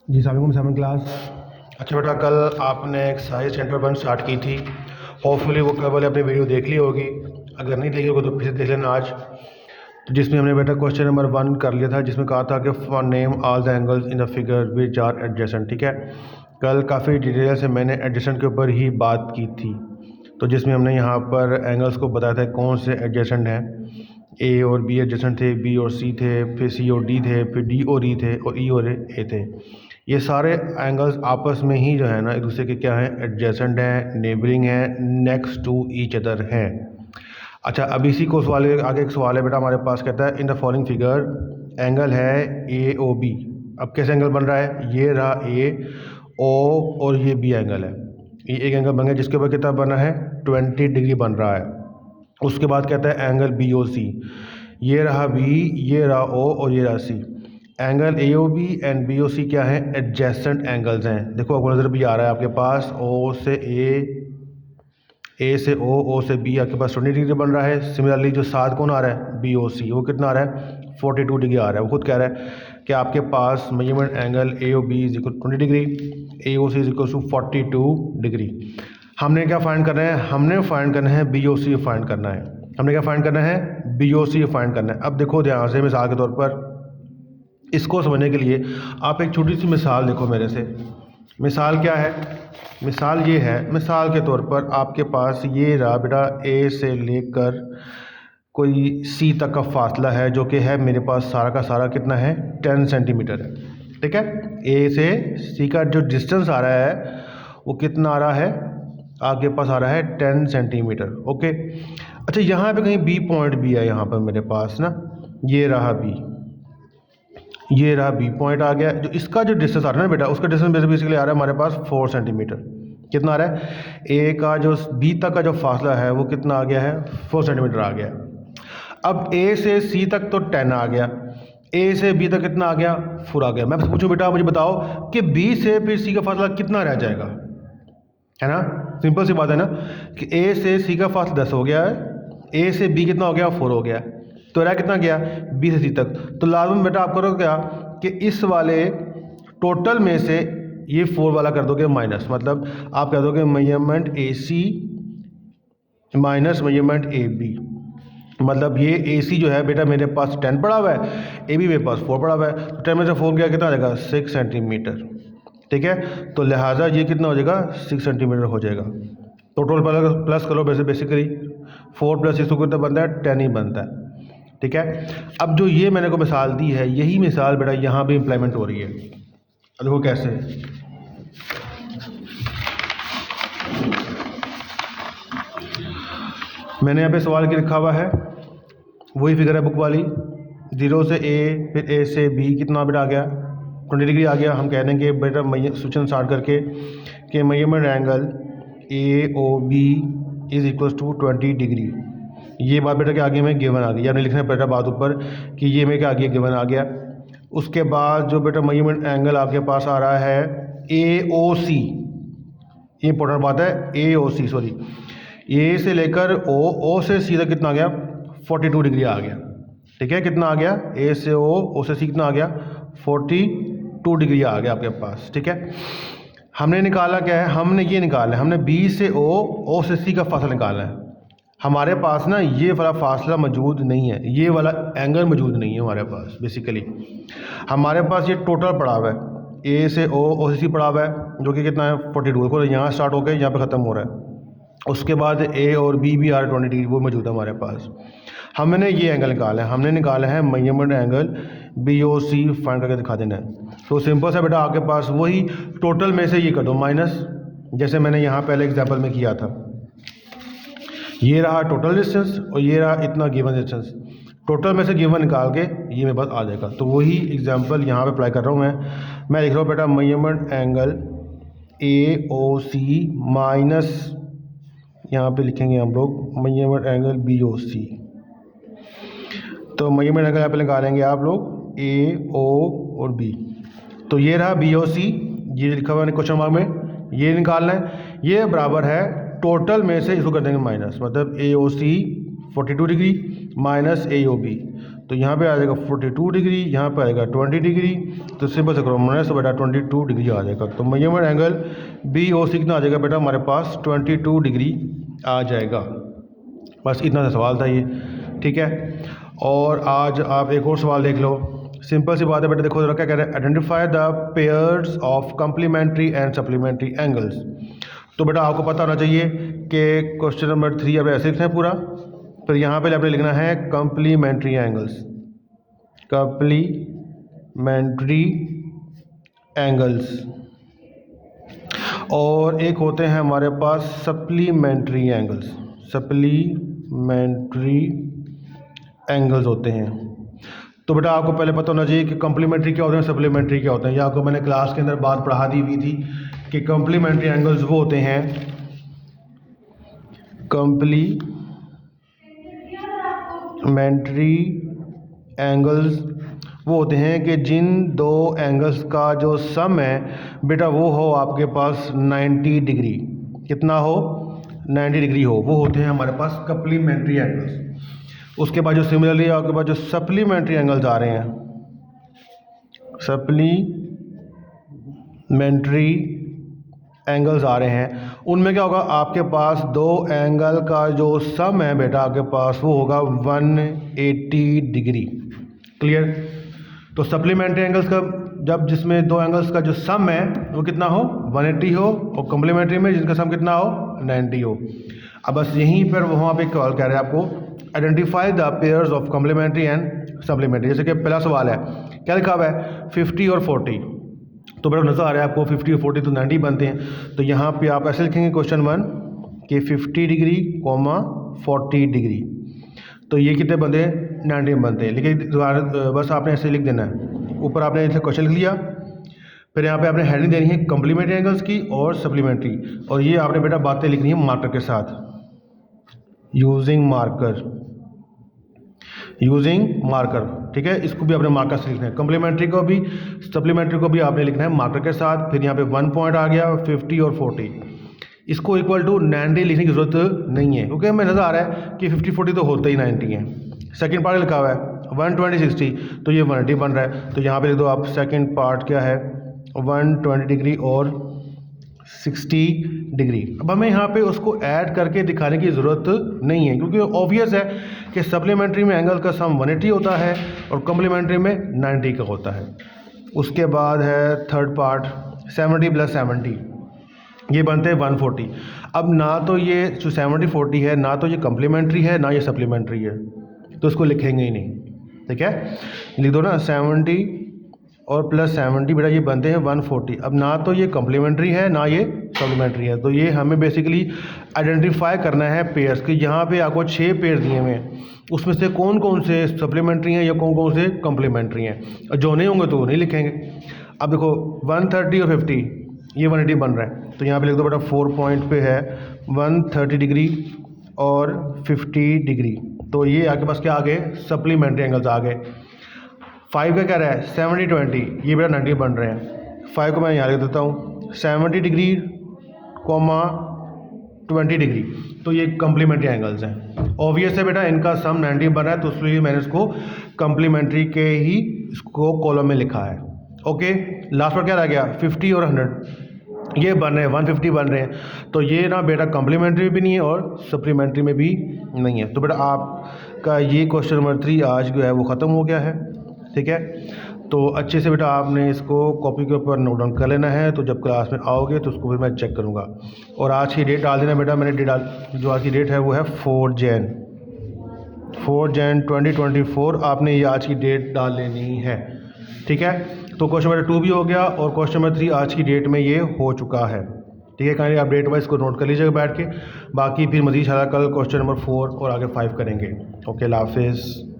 जी सलाम 7 क्लास। अच्छा बेटा, कल आपने एक्सरसाइज सेंटर 1 स्टार्ट की थी। होपफुली वो कल वाले अपनी वीडियो देख ली होगी। अगर नहीं देखी होगी तो फिर से देख लेना आज। तो जिसमें हमने बेटा क्वेश्चन नंबर 1 कर लिया था, जिसमें कहा था कि for name all the angles in the figure which are adjacent. ठीक है, कल काफ़ी डिटेल से मैंने एडजेसेंट के ऊपर ही बात की थी। तो जिसमें हमने यहाँ पर एंगल्स को बताया था कौन से एडजेसेंट हैं। ए और बी एडजेसेंट थे, बी और सी थे, फिर सी और डी थे, फिर डी और ई थे, और ई और ए थे। ये सारे एंगल्स आपस में ही जो है ना एक दूसरे के क्या हैं, एडजेसेंट हैं, नेबरिंग हैं, नेक्स्ट टू ईच अदर हैं। अच्छा, अब इसी को सवाल आगे एक सवाल है बेटा हमारे पास, कहता है in the following figure angle है ए ओ बी। अब कैसे एंगल बन रहा है, ये रहा ए ओ और ये बी एंगल है। ये एक एंगल बन गया जिसके ऊपर कितना बना है, 20 डिग्री बन रहा है। उसके बाद कहता है एंगल बी ओ सी, ये रहा बी, ये रहा ओ और ये रहा C. Angle A O B and B O C क्या है, एडजेसेंट एंगल्स हैं। देखो आपको नज़र भी आ रहा है आपके पास, ओ से ए से ओ से बी आपके पास 20 डिग्री बन रहा है। सिमिलरली जो साथ कौन आ रहा है, बी ओ सी, वो कितना आ रहा है, 42 डिग्री आ रहा है। वो खुद कह रहा है कि आपके पास measurement angle A O B is equal 20 degree, A O C is equal to 42 degree. हमने क्या फाइंड करना है, हमने फाइंड करना है बी ओ सी फाइंड करना है। हमने क्या फाइंड करना है, बी ओ सी फाइंड करना है। अब देखो ध्यान से, मिसाल के तौर पर इसको समझने के लिए आप एक छोटी सी मिसाल देखो मेरे से। मिसाल क्या है, मिसाल ये है, मिसाल के तौर पर आपके पास ये रहा बेटा ए से लेकर कोई सी तक का फासला है, जो कि है मेरे पास सारा का सारा कितना है, 10 सेंटीमीटर है। ठीक है, ए से सी का जो डिस्टेंस आ रहा है वो कितना आ रहा है, आपके पास आ रहा है 10 सेंटीमीटर। ओके, अच्छा यहाँ पे कहीं बी पॉइंट भी है, यहाँ पर मेरे पास ना ये रहा बी, ये रहा बी पॉइंट आ गया। जो इसका जो डिस्टेंस आ रहा है ना बेटा, उसका डिस्टेंस बेसिकली आ रहा है हमारे पास 4 सेंटीमीटर। कितना आ रहा है, ए का जो बी तक का जो फासला है वो कितना आ गया है, 4 सेंटीमीटर आ गया। अब ए से सी तक तो 10 आ गया, ए से बी तक कितना आ गया, 4 आ गया। मैं पूछूं बेटा मुझे बताओ कि बी से फिर सी का फासला कितना रह जाएगा, है ना। सिंपल सी बात है ना कि ए से सी का फासला 10 हो गया है, ए से बी कितना हो गया, 4 हो गया। तो रहा कितना गया, बी से सी तक। तो लाजम बेटा आप करोगे क्या कि इस वाले टोटल में से ये 4 वाला कर दोगे माइनस, मतलब आप कह दोगे measurement A C minus measurement A B. मतलब ये ए सी जो है बेटा मेरे पास 10 पड़ा हुआ है, ए बी मेरे पास 4 पड़ा हुआ है। तो 10 में से 4 गया कितना आ जाएगा, 6 सेंटीमीटर। ठीक है, तो लिहाजा ये कितना हो जाएगा, 6 सेंटीमीटर हो जाएगा। टोटल प्लस करो, वैसे बेसिकली 4 + 6 कितना बनता है, 10 ही बनता है। ठीक है, अब जो ये मैंने को मिसाल दी है, यही मिसाल बेटा यहाँ भी इम्प्लीमेंट हो रही है। अब देखो कैसे, मैंने यहाँ पे सवाल की रखा हुआ है, वही फिगर है बुक वाली, 0 से ए, फिर ए से बी कितना बेटा आ गया, 20 डिग्री आ गया। हम कह देंगे बेटा सूचन स्टार्ट करके कि measurement angle A O B is equal to 20 degree. ये बात बेटा के आगे में गिवन आ गई, आपने लिखना है बेटा बात ऊपर कि ये में क्या आ गया, गिवन आ गया। उसके बाद जो बेटा मेजरमेंट एंगल आपके पास आ रहा है ए ओ सी, ये इंपॉर्टेंट बात है, ए ओ सी सॉरी, ए से लेकर ओ से सी तक कितना आ गया, 42 डिग्री आ गया। ठीक है, कितना आ गया, ए से ओ से सी कितना आ गया, 42 डिग्री आ गया आपके पास। ठीक है, हमने निकाला क्या है, हमने ये निकाला है, हमने बी से ओ से सी का फासला निकाला है। हमारे पास ना ये वाला फासला मौजूद नहीं है, ये वाला एंगल मौजूद नहीं है हमारे पास। बेसिकली हमारे पास ये टोटल पड़ा हुआ है, ए से ओ से सी पड़ा हुआ है, जो कि कितना है, 42। देखो यहाँ स्टार्ट होकर यहाँ पे ख़त्म हो रहा है। उसके बाद ए और बी भी आ रहा है 20 डिग्री, वो मौजूद है हमारे पास। हमने ये एंगल निकाला है, हमने निकाला है मेजरमेंट एंगल बी ओ सी, फाइंड करके दिखा देना है। तो सिंपल सा बेटा आपके पास वही टोटल में से ये कर दो माइनस, जैसे मैंने यहाँ पहले एग्जांपल में किया था। ये रहा टोटल डिस्टेंस और ये रहा इतना गिवन डिस्टेंस, टोटल में से गिवन निकाल के ये मेरे पास आ जाएगा। तो वही एग्जांपल यहाँ पे अप्लाई कर रहा हूँ मैं लिख रहा हूँ बेटा measurement angle A O C minus, यहाँ पे लिखेंगे हम लोग measurement angle B O C. तो मेजरमेंट एंगल यहाँ पे निकालेंगे आप लोग ए ओ और बी। तो ये रहा बी ओ सी, ये लिखा हुआ है क्वेश्चन मार्क में, ये निकालना है। ये बराबर है टोटल में से इसको कर देंगे माइनस, मतलब ए ओ सी 42 डिग्री माइनस ए ओ बी। तो यहाँ पे आ जाएगा 42 डिग्री, यहाँ पे आएगा 20 डिग्री, तो सिंपल से करो माइनस बेटा 22 डिग्री आ जाएगा। तो मेजरमेंट एंगल बी ओ सी कितना आ जाएगा बेटा हमारे पास 22 डिग्री आ जाएगा। बस इतना सा सवाल था ये, ठीक है। और आज आप एक और सवाल देख लो, सिंपल सी बात है बेटा, देखो जरा क्या कह रहा है, identify the pairs of complementary and supplementary angles. तो बेटा आपको पता होना चाहिए कि क्वेश्चन नंबर 3 अब ऐसे लिखना है पूरा, फिर यहाँ पे आपने लिखना है कम्प्लीमेंट्री एंगल्स, कम्प्लीमेंट्री एंगल्स, और एक होते हैं हमारे पास सप्लीमेंट्री एंगल्स, सप्लीमेंट्री एंगल्स होते हैं। तो बेटा आपको पहले पता होना चाहिए कि कम्प्लीमेंट्री क्या होते हैं, सप्लीमेंट्री क्या होते हैं। ये आपको मैंने क्लास के अंदर बात पढ़ा दी हुई थी कि कम्प्लीमेंट्री एंगल्स वो होते हैं, कम्प्लीमेंट्री एंगल्स वो होते हैं कि जिन दो एंगल्स का जो सम है बेटा वो हो आपके पास 90 डिग्री, कितना हो 90 डिग्री हो, वो होते हैं हमारे पास कम्प्लीमेंट्री एंगल्स। उसके बाद जो सिमिलरली आपके पास जो सप्लीमेंट्री एंगल्स आ रहे हैं, सप्लीमेंट्री एंगल्स आ रहे हैं, उनमें क्या होगा आपके पास दो एंगल का जो सम है बेटा आपके पास वो होगा 180 डिग्री। क्लियर। तो सप्लीमेंट्री एंगल्स का जब जिसमें दो एंगल्स का जो सम है वो कितना हो 180 हो, और कम्प्लीमेंट्री में जिनका सम कितना हो 90 हो। अब बस यहीं पर वहाँ पे कॉल कह रहे हैं आपको identify the pairs of complementary and supplementary. जैसे कि पहला सवाल है क्या लिखा हुआ है 50 और 40, तो बेटा नज़र आ रहा है आपको 50 और 40 तो 90 बनते हैं। तो यहाँ पे आप ऐसे लिखेंगे क्वेश्चन 1 कि 50 डिग्री 40 डिग्री, तो ये कितने बनते हैं 90 बनते हैं। लेकिन बस आपने ऐसे लिख देना है, ऊपर आपने ऐसे क्वेश्चन लिख लिया, फिर यहाँ पे आपने हेडिंग देनी है कम्प्लीमेंट्री एंगल्स की और सप्लीमेंट्री, और ये आपने बेटा बातें लिखनी है मार्कर के साथ, यूजिंग मार्कर, ठीक है। इसको भी आपने मार्कर से लिखना है, कम्प्लीमेंट्री को भी सप्लीमेंट्री को भी आपने लिखना है मार्कर के साथ। फिर यहाँ पे 1 पॉइंट आ गया 50 और 40, इसको इक्वल टू 90 लिखने की ज़रूरत नहीं है क्योंकि हमें नज़र आ रहा है कि 50-40 तो होता ही 90 है। सेकंड पार्ट लिखा हुआ है 120-60, तो ये 180 बन रहा है, तो यहाँ पे लिख दो आप सेकंड पार्ट क्या है 120 डिग्री और 60 डिग्री। अब हमें यहाँ पे उसको ऐड करके दिखाने की ज़रूरत नहीं है क्योंकि ऑब्वियस है कि सप्लीमेंट्री में एंगल का सम 180 होता है और कम्प्लीमेंट्री में 90 का होता है। उसके बाद है थर्ड पार्ट 70 + 70, ये बनते हैं 140। अब ना तो ये जो 70-40 है ना तो ये कम्प्लीमेंट्री है ना ये सप्लीमेंट्री है, तो इसको लिखेंगे ही नहीं, ठीक है। लिख दो ना 70 और +70 बेटा ये बनते हैं 140। अब ना तो ये कम्प्लीमेंट्री है ना ये सप्लीमेंट्री है, तो ये हमें बेसिकली आइडेंटिफाई करना है पेयर्स कि यहाँ पे आपको 6 पेयर दिए हुए हैं, उसमें से कौन कौन से सप्लीमेंट्री हैं या कौन कौन से कम्प्लीमेंट्री हैं, और जो नहीं होंगे तो वो नहीं लिखेंगे। अब देखो 130 और 50 ये 180 बन रहा है, तो यहाँ पे लिख दो बेटा 4 पॉइंट पे है 130 डिग्री और 50 डिग्री, तो ये आपके पास क्या आ गए सप्लीमेंट्री एंगल्स आ गए। 5 का क्या रहा है 70-20, ये बेटा 90 बन रहे हैं। 5 को मैं यहाँ लिख देता हूँ 70 डिग्री 20 डिग्री, तो ये कम्प्लीमेंट्री एंगल्स हैं। ऑब्वियस है बेटा इनका सम 90 बन रहा है, तो इसलिए मैंने इसको कम्प्लीमेंट्री के ही इसको कॉलम में लिखा है। ओके, लास्ट पर क्या रह गया 50 और 100, ये बन रहे हैं 150 बन रहे हैं, तो ये ना बेटा कम्प्लीमेंट्री भी नहीं है और सप्लीमेंट्री में भी नहीं है। तो बेटा आपका ये क्वेश्चन नंबर 3 आज जो है वो ख़त्म हो गया है, ठीक है। तो अच्छे से बेटा आपने इसको कॉपी के ऊपर नोट डाउन कर लेना है, तो जब क्लास में आओगे तो उसको फिर मैं चेक करूँगा। और आज की डेट डाल देना बेटा, मैंने डेट जो आज की डेट है वो है 4 जैन 2024, आपने ये आज की डेट डाल लेनी है, ठीक है। तो क्वेश्चन नंबर 2 भी हो गया और क्वेश्चन नंबर 3 आज की डेट में ये हो चुका है, ठीक है। काइंडली आप डेट वाइज को नोट कर लीजिएगा बैठ के, बाकी फिर मज़ीद इंशाल्लाह कल क्वेश्चन नंबर 4 और आगे 5 करेंगे। ओके, अल्लाह हाफिज़।